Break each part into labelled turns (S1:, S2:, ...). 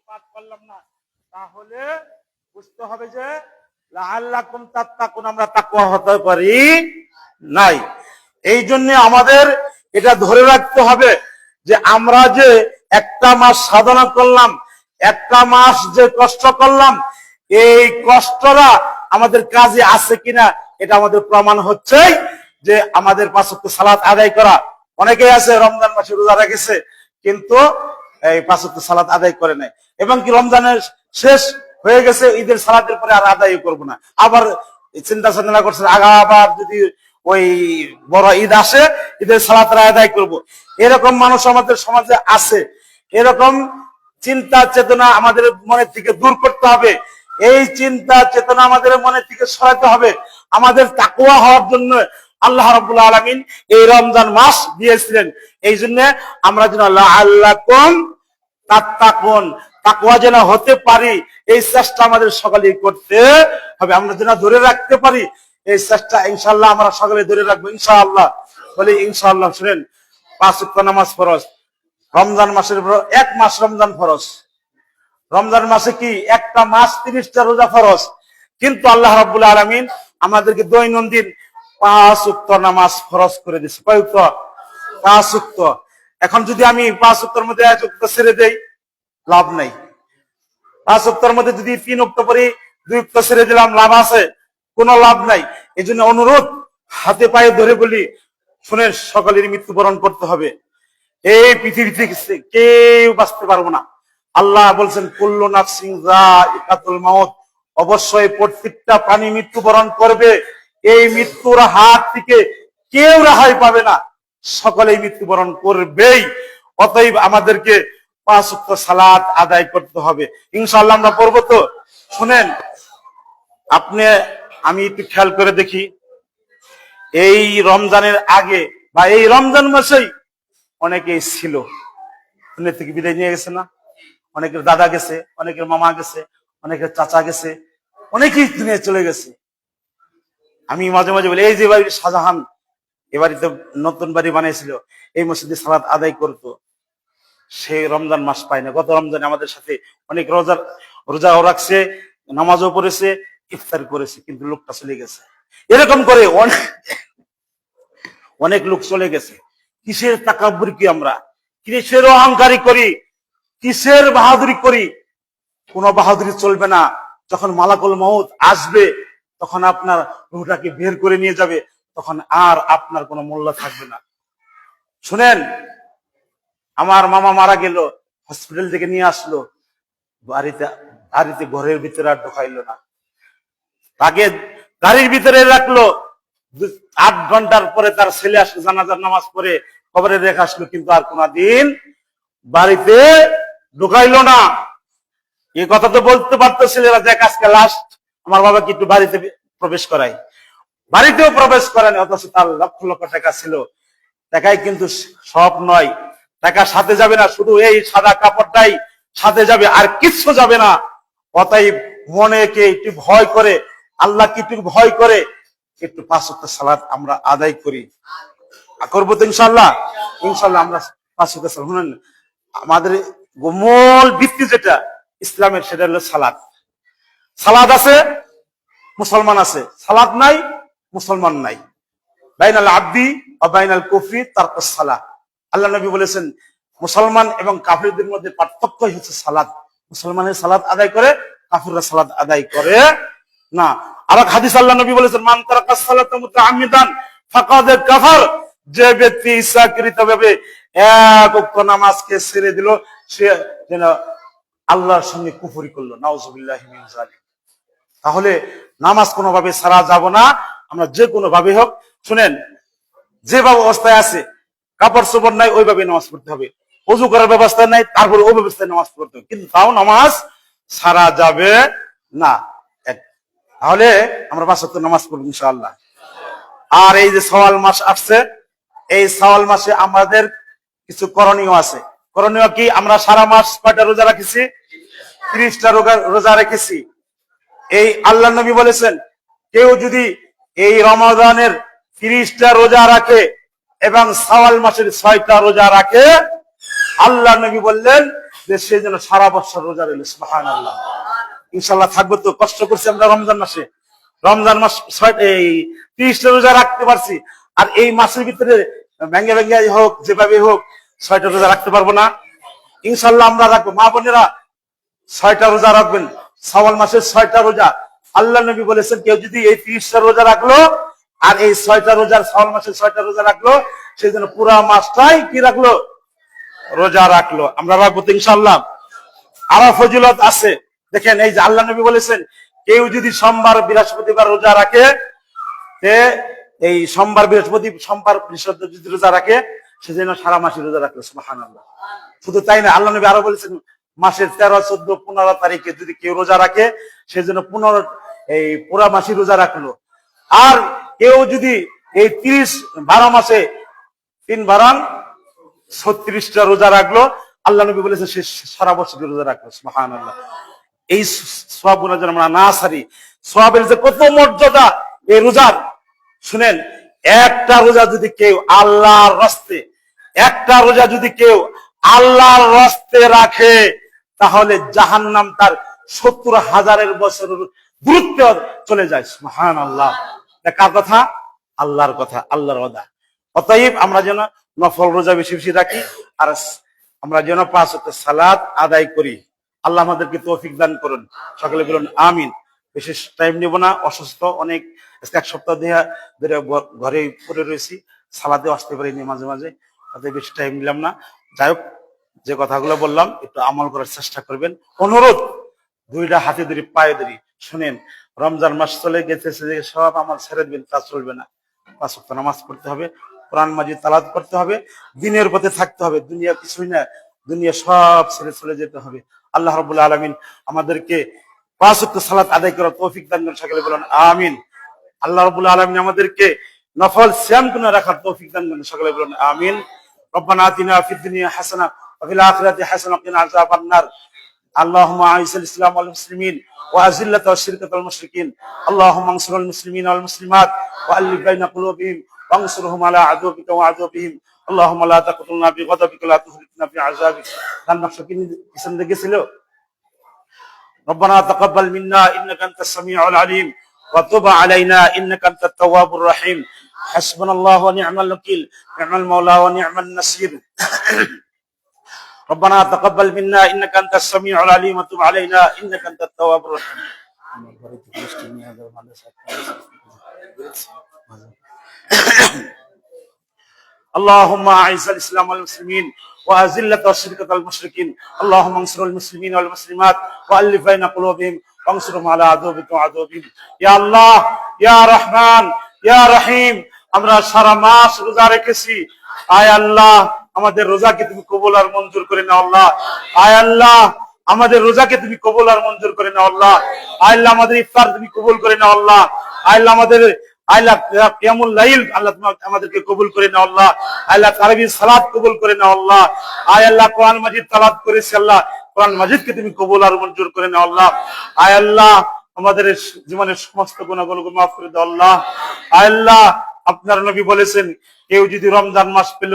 S1: পাঠ করলাম না, তাহলে বুঝতে হবে যে লাআল্লাকুম তাত্তাকুন, আমরা তাকওয়া হতে পারি নাই। এই জন্য আমাদের এটা ধরে রাখতে হবে যে আমরা যে একটা মাস সাধনা করলাম, একটা মাস যে কষ্ট করলাম, এই কষ্টটা আমাদের কাজে আছে কিনা এটা আমাদের প্রমাণ হচ্ছে যে আমাদের 5 ওয়াক্ত সালাত আদায় করা। অনেকেই আছে রমজান মাসে রোজা রেখেছে কিন্তু এই 5 ওয়াক্ত সালাত আদায় করে নাই, এবং কি রমজানের শেষ হয়ে গেছে, ঈদের সালাতের পরে আর আদায় করব না, আবার চিন্তা চেতনা করছে আবার যদি ওই বড় ঈদ আসে ঈদের সালাত আদায় করব। এরকম মানুষ আমাদের সমাজে আছে। এরকম চিন্তা চেতনা আমাদের মনে থেকে দূর করতে হবে। এই চিন্তা চেতনা আমাদের মনে থেকে সরাতে হবে। আমাদের তাকওয়া হওয়ার জন্য আল্লাহ রাব্বুল আলামিন এই রমজান মাস দিয়েছিলেন। এই জন্য আমরা যেন লাআল্লাকুম তাত্তাকুন, তাকওয়া যেন হতে পারি, এই চেষ্টা আমাদের সকলেই করতে হবে। আমরা যেন ধরে রাখতে পারি এই চেষ্টা, ইনশাআল্লাহ আমরা সকলে ধরে রাখবো ইনশাআল্লাহ। বলি ইনশাআল্লাহ। শুনেন, 5 ওয়াক্ত নামাজ ফরজ, রমজান মাসের পর 1 মাস রমজান ফরজ। রমজান মাসে কি একটা মাস 30টা রোজা ফরজ, কিন্তু আল্লাহ রাব্বুল আলামিন আমাদেরকে দৈনন্দিন 5 ওয়াক্ত নামাজ ফরজ করে দিয়েছে। কয় ওয়াক্ত? 5 ওয়াক্ত। এখন যদি আমি 5 ওয়াক্তের মধ্যে 1 ওয়াক্ত ছেড়ে দেই, লাভ নাই। 5 ওয়াক্তের মধ্যে যদি 3 ওয়াক্ত পড়ি, 2 ওয়াক্ত ছেড়ে দিলাম, লাভ আছে? কোনো লাভ নাই। এই জন্য অনুরোধ, হাতে পায়ে ধরে বলি, শুনে সকলের মৃত্যুবরণ করতে হবে। এই পৃথিবী থেকে কেউ বাঁচতে পারবো না। আল্লাহ বলছেন কুল্লু নাফসিন যায়িকাতুল মাউত, অবশ্যই প্রত্যেকটা প্রাণী মৃত্যুবরণ করবে। এই মৃত্যুর হাত থেকে কেউ রেহাই পাবে না, সকলেই মৃত্যুবরণ করবেই। অতএব আমাদেরকে 5 ওয়াক্ত সালাত আদায় করতে হবে ইনশাআল্লাহ। আমরা পড়বো তো? শুনেন, আমি একটু খেয়াল করে দেখি, এই রমজানের আগে বা এই রমজান মাসেই অনেকেই ছিল, দুনিয়া থেকে বিদায় নিয়ে গেছে না? অনেকের দাদা গেছে, অনেকের মামা গেছে, অনেকের চাচা গেছে, অনেকেই দুনিয়া চলে গেছে। আমি মাঝে মাঝে বলি, এই যে বাড়ির শাহজাহান এ বাড়িতে নতুন বাড়ি বানিয়েছিল, এই মসজিদে সালাত আদায় করতো, সে রমজান মাস পায় না। গত রমজানে আমাদের সাথে অনেক রোজাও রাখছে, নামাজও পড়েছে, ইফতার করেছে, কিন্তু লোকটা চলে গেছে। এরকম করে অনেক লোক চলে গেছে। কিসের তাকাব্বুর কি আমরা, কিসের অহংকারী করি, কিসের বাহাদুরি করি? কোন বাহাদুরি চলবে না। যখন মালাকুল মউত আসবে, তখন আপনার রূহটাকে বের করে নিয়ে যাবে, তখন আর আপনার কোনো মূল্য থাকবে না। শুনেন, আমার মামা মারা গেল, হসপিটাল থেকে নিয়ে আসলো, বাড়িতে ঘরের ভিতরে আর ঢোকাইলো না, তাকে গাড়ির ভিতরে রাখলো। 8 ঘন্টার পরে তার ছেলে আসলো, জানাজার নামাজ পড়ে কবরে রেখে আসলো, কিন্তু আর কোনদিন বাড়িতে ঢুকাইলো না। এই কথা তো বলতে পারতো ছেলেরা, দেখ আজকে লাস্ট, আমার বাবাকে একটু বাড়িতে প্রবেশ করাই। বাড়িতেও প্রবেশ করেনি, অথচ তার লক্ষ লক্ষ টাকা ছিল। টাকাই কিন্তু সব নয়, টাকা সাথে যাবে না, শুধু এই সাদা কাপড়টাই সাথে যাবে, আর কিচ্ছু যাবে না। অতএব মনেকে একটু ভয় করে, আল্লাহকে একটু ভয় করে একটু 5 ওয়াক্ত সালাত আমরা আদায় করি। করবো তো ইনশাআল্লাহ? ইনশাআল্লাহ আমরা 5 ওয়াক্ত সালাত। শুনুন, আমাদের মূল ভিত্তি যেটা ইসলামের, সেটা হলো সালাত। সালাত আছে, মুসলমান আছে। সালাত নাই, মুসলমান নাই। বাইনাল আবদি ওয়া বাইনাল কুফরি তারকুস সালাহ। আল্লাহ নবী বলেছেন, মুসলমান এবং কাফিরদের মধ্যে পার্থক্যই হচ্ছে সালাত। মুসলমানের সালাত আদায় করে, কাফিররা সালাত আদায় করে না। আর এক হাদিস আল্লাহ নবী বলেছেন, মান তারাকাস সালাতা মুতাআম্মিদান ফাকাদ কাফার, যে ব্যক্তি ইচ্ছাকৃতভাবে 1 ওয়াক্ত নামাজকে ছেড়ে দিল, সে যেন আল্লাহর সঙ্গে কুফরি করলো। নাউজুবিল্লাহি মিন যালিক। তাহলে নামাজ কোনোভাবে ছাড়া যাব না, আমরা যে কোনো ভাবে হোক। শুনেন, যেভাবে অবস্থায় আছে, কাপড় চোপড় নাই, ওইভাবে নামাজ পড়তে হবে। ওযু করার ব্যবস্থা নাই, তারপরে ওই ব্যবস্থায় নামাজ পড়তে হবে, কিন্তু তাও নামাজ ছাড়া যাবে না। তাহলে আমরা 5 ওয়াক্ত নামাজ পড়ব ইনশাআল্লাহ। আর এই যে শাওয়াল মাস আসছে, এই শাওয়াল মাসে আমাদের কিছু করণীয় আছে। করণীয় কি? আমরা সারা মাস কয়টা রোজা রেখেছি? 30টা রোজা রেখেছি। এই আল্লাহ নবী বলেছেন, কেউ যদি এই রমাদানের 30টা রোজা রাখে এবং শাওয়াল মাসের 6টা রোজা রাখে, আল্লাহ নবী বললেন যে সে যেন সারা বছর রোজা রইল। সুবহানাল্লাহ। ইনশাআল্লাহ থাকবো তো, কষ্ট করছি আমরা রমজান মাসে, রমজান মাস 30টা রোজা রাখতে পারছি, আর এই মাসের ভিতরে ভেঙ্গে ভেঙ্গে হোক যেভাবে হোক 6টা রোজা রাখতে পারবো না? ইনশাআল্লাহ আমরা রাখবো। মা বোনেরা 6টা রোজা রাখবেন, শাওয়াল মাসের 6টা রোজা। আল্লাহ নবী বলেছেন কেউ যদি এই 30টা রোজা রাখলো আর এই 6টা রোজার শাওয়াল মাসের 6টা রোজা রাখলো, সেই জন্য পুরা মাসটাই কি রাখলো? রোজা রাখলো। আমরা রাখবো তো ইনশাআল্লাহ। আরো ফজিলত আছে, দেখেন এই যে আল্লাহ নবী বলেছেন কেউ যদি সোমবার বৃহস্পতিবার রোজা রাখে, এই সোমবার বৃহস্পতি যদি রোজা রাখে, সেজন্য সারা মাসে রোজা রাখলো। সুবহানাল্লাহ। শুধু তাই না, আল্লাহ নবী আরো বলেছেন মাসের 13, 14, 15 তারিখে যদি কেউ রোজা রাখে, সেজন্য পুরা মাসে রোজা রাখলো। আর কেউ যদি এই 12 মাসে 3 × 36টা রোজা রাখলো, আল্লাহ নবী বলেছেন সে সারা বছর রোজা রাখলো। সুবহানাল্লাহ। এই সওয়াবগুলো যেন আমরা না ছাড়ি। সওয়াবের যে কত মর্যাদা এই রোজার, শুনেন, একটা রোজা যদি কেউ আল্লাহর রাস্তে, একটা রোজা যদি কেউ আল্লাহর রাস্তে রাখে, তাহলে জাহান্নাম তার 70,000 বছরের দূরত্বে চলে যায়। সুবহানাল্লাহ। কার কথা? আল্লাহর কথা, আল্লাহর ওয়াদা। অতএব আমরা যেন নফল রোজা বেশি বেশি রাখি, আর আমরা যেন 5 ওয়াক্ত সালাত আদায় করি। আল্লাহ আমাদেরকে তৌফিক দান করুন। সকলে বলুন আমিন। বেশি টাইম নেব না, অসুস্থ অনেক, 1 সপ্তাহ ধরে ঘরে পড়ে রয়েছি, সালাতে আসতে পারিনি মাঝে মাঝে, তাতে বেশি টাইম নিলাম না। যাই হোক, যে কথাগুলো বললাম একটু আমল করার চেষ্টা করবেন। অনুরোধ, 2টা হাতে ধরি পায়ে ধরি, শুনেন, রমজান মাস চলে গেছে, সব আমার ছেড়ে দিবেন, কাজ চলবে না। 5 ওয়াক্ত নামাজ পড়তে হবে, কোরআন মাজিদ তেলাওয়াত করতে হবে, দ্বীনের পথে থাকতে হবে। দুনিয়া কিছুই না, দুনিয়া সব ছেড়ে চলে যেতে হবে। আল্লাহ রাব্বুল আলামিন আমাদেরকে 5 ওয়াক্ত সালাত আদায় করার তৌফিক দান করুন। সকলে বলুন আমিন। আল্লাহ রাব্বুল আলামিন আমাদেরকে নফল সিয়াম গুনাহ রাখার তৌফিক দান করুন। সকলে বলুন আমিন। রব্বানা আতিনা ফিদ দুনিয়া হাসানাহ ওয়া ফিল আখিরাতি হাসানাহ ওয়া কিনা আযাবান নার। আল্লাহুম্মা আইজিল ইসলাম ওয়াল মুসলিমিন ওয়া আযিল্লাত ওয়াশ-শিরকাতাল মুশরিকিন। আল্লাহুম্মা আনসুরুল মুসলিমিন ওয়াল মুসলিমাত ওয়া আল্লিফ বাইনা কুলুবিহিম ওয়ানসুরহুম আলা আদুবিকা ওয়া আদুবিহিম। আল্লাহুম্মা লা তাকতুলনা বিগাদাবিকা লা তুহলিকনা বিআযাবিক। গান বাক্স কিসেন দেখেছিল? ربنا تقبل منا إنك أنت السميع العليم وتب علينا إنك أنت التواب الرحيم. حسبنا الله ونعم الوكيل، نعم المولى ونعم النصير. ربنا تقبل منا إنك أنت السميع العليم وتب علينا إنك أنت التواب الرحيم. اللهم أعز الإسلام والمسلمين وأذل الشرك المشركين. اللهم انصر المسلمين والمسلمات وألف بين قلوبهم وانصرهم على عدوك وعدوهم. يا الله يا رحمن يا رحيم, আমরা সারা মাস রোজা রেখেছি, আয় আল্লাহ আমাদের রোজাকে তুমি কবুল আর মঞ্জুর করে নাও আল্লাহ। আয় আল্লাহ আমাদের রোজাকে তুমি কবুল আর মঞ্জুর করে নাও আল্লাহ। আয় আল্লাহ আমাদের ইফতার তুমি কবুল করে নাও আল্লাহ। আয় আল্লাহ আমাদের আল্লাহ কিয়ামুল লাইল আল্লাহ তুমি আমাদেরকে কবুল করে নাও আল্লাহ। আল্লাহ তারাবির সালাত কবুল করে নাও আল্লাহ। আয় আল্লাহ কোরআন মাজিদ তেলাওয়াত করেছি আল্লাহ, কোরআন মাজিদকে তুমি কবুল আর মঞ্জুর করে নাও আল্লাহ। আয় আল্লাহ আমাদের জীবনের সমস্ত গুনাহগুলো মাফ করে দাও আল্লাহ। আয় আল্লাহ আপনার নবী বলেছেন কেউ যদি রমজান মাস পেল,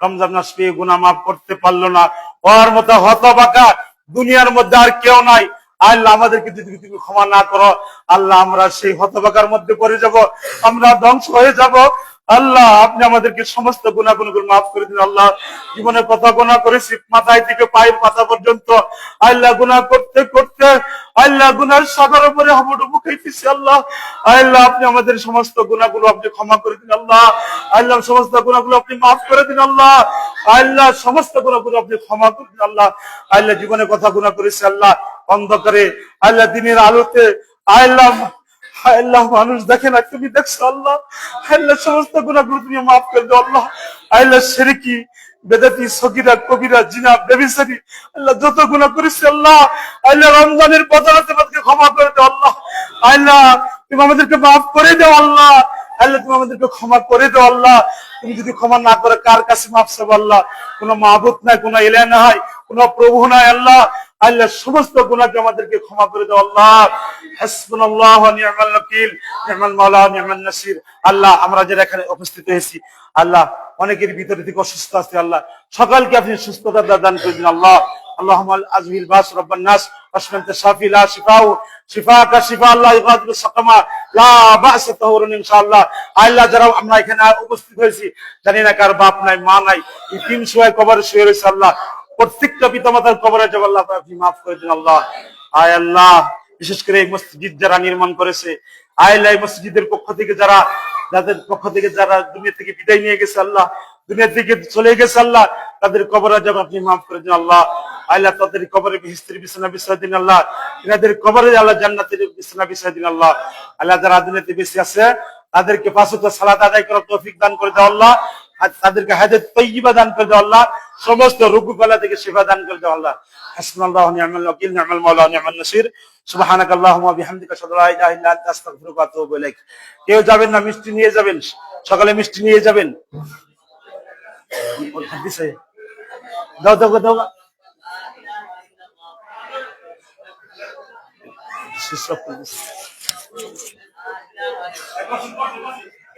S1: রমজান মাস পেয়ে গুনাহ মাফ করতে পারলো না, ওর মতো হতভাগা দুনিয়ার মধ্যে আর কেউ নাই। আল্লাহ আমাদেরকে যদি তুমি ক্ষমা না করো আল্লাহ, আমরা সেই হতভাগার মধ্যে পড়ে যাব, আমরা ধ্বংস হয়ে যাব। আল্লাহ আপনি আমাদেরকে সমস্ত গুনাহগুলো মাফ করে দিন আল্লাহ। জীবনে কত গুনাহ করেছি, মাথায় থেকে পায়ের পাতা পর্যন্ত আল্লাহ গুনাহ করতে করতে আল্লাহ গুনার সাগর উপরে হাবুডুবু খাইতেছি আল্লাহ। আল্লাহ আপনি আমাদের সমস্ত গুনাহগুলো আপনি ক্ষমা করে দিন আল্লাহ। আল্লাহ সমস্ত গুনাহগুলো আপনি মাফ করে দিন আল্লাহ। আল্লাহ সমস্ত গুনাহগুলো আপনি ক্ষমা করে দিন আল্লাহ। আল্লাহ জীবনে কথা গুনাহ করেছি আল্লাহ, অন্ধকারে আল্লাহ দিনের আলোতে আল্লাহ আল্লাহ মানুষ দেখে না, তুমি দেখছো আল্লাহ। আল্লাহ সমস্ত গুনাহগুলো তুমি মাফ করে দাও আল্লাহ। আল্লাহ শিরকি বেদাতি সগীরা কবিরা জিনা ব্যভিচারী আল্লাহ যত গুনাহ করেছি আল্লাহ, আল্লাহ রমজানের বদলাতে আমাদেরকে ক্ষমা করে দাও আল্লাহ। আল্লাহ তুমি আমাদেরকে মাফ করে দাও আল্লাহ। আল্লাহ তুমি আমাদেরকে ক্ষমা করে দাও আল্লাহ। তুমি যদি ক্ষমা না করে কার কাছে মাফ চাবো আল্লাহ? কোনো মাহবুব নাই, কোনো ইলাহ নাই, কোনো প্রভু নাই আল্লাহ। আল্লাহ সমস্ত গুনাহকে আমাদেরকে ক্ষমা করে দাও আল্লাহ। হাসবুনাল্লাহু ওয়া নি'মাল ওয়াকিল, নি'মাল মাওলা ওয়া নি'মান নাসির। আল্লাহ আমরা যারা এখানে উপস্থিত হয়েছি আল্লাহ, অনেকের ভিতরে থেকে অসুস্থ আছে আল্লাহ, সকলকে আপনি সুস্থতা দান করে দিন আল্লাহ। আল্লাহুম্মা আযহিল বাস রাব্বান নাস ওয়াশফিনা শাফি লা শিফাউ শিফাকা শিফা আল্লাহ ইগাদিরু সাকামা লা বা'সা তাহুরুন ইনশাআল্লাহ। আল্লাহ যারা আমরা এখানে উপস্থিত হয়েছি, জানি না কার বাপ নাই মা নাই, ইতিম শুয়ে কবরে শুয়ে রয়েছে, আল্লাহ প্রত্যেকটা পিতামাতার কবরে যাব আল্লাহ আপনি মাফ করে দিন আল্লাহ। আয় আল্লাহ, বিশেষ করে এই মসজিদ যারা নির্মাণ করেছে, আয় আল্লাহ এই মসজিদের পক্ষ থেকে যাদের পক্ষ থেকে যারা দুনিয়া থেকে বিদায় নিয়ে গেছে আল্লাহ, দুনিয়া থেকে চলে গেছে আল্লাহ, তাদের কবরে যাব আপনি মাফ করে দিন আল্লাহ। আল্লাহ তাদের কবরে বেহেশতের বিছানা বিছাই দিন আল্লাহ, এনাদের কবরে আল্লাহ জান্নাতের বিছানা বিছাই দিন আল্লাহ। আল্লাহ যারা দুনিয়াতে বেঁচে আছে তাদেরকে পাঁচ ওয়াক্ত সালাত আদায় করার তৌফিক দান করে দাও আল্লাহ, আর তাদেরকে হায়াত তাইয়্যিবা দান করে দাও আল্লাহ, সমস্ত রোগ বালা থেকে শিফা দান করে দাও আল্লাহ। হাসবুনাল্লাহু ওয়া নি'মাল ওয়াকিল, নি'মাল মাওলা ওয়া নি'মান নাসির। সুবহানাকাল্লাহুম্মা ওয়া বিহামদিকা আশহাদু আল্লা ইলাহা ইল্লা আনতা আস্তাগফিরুকা ওয়া আতুবু ইলাইক। কেউ যাবেন না, মিষ্টি নিয়ে যাবেন, সকালে মিষ্টি নিয়ে যাবেন। দাও দাও দাও শিষ্য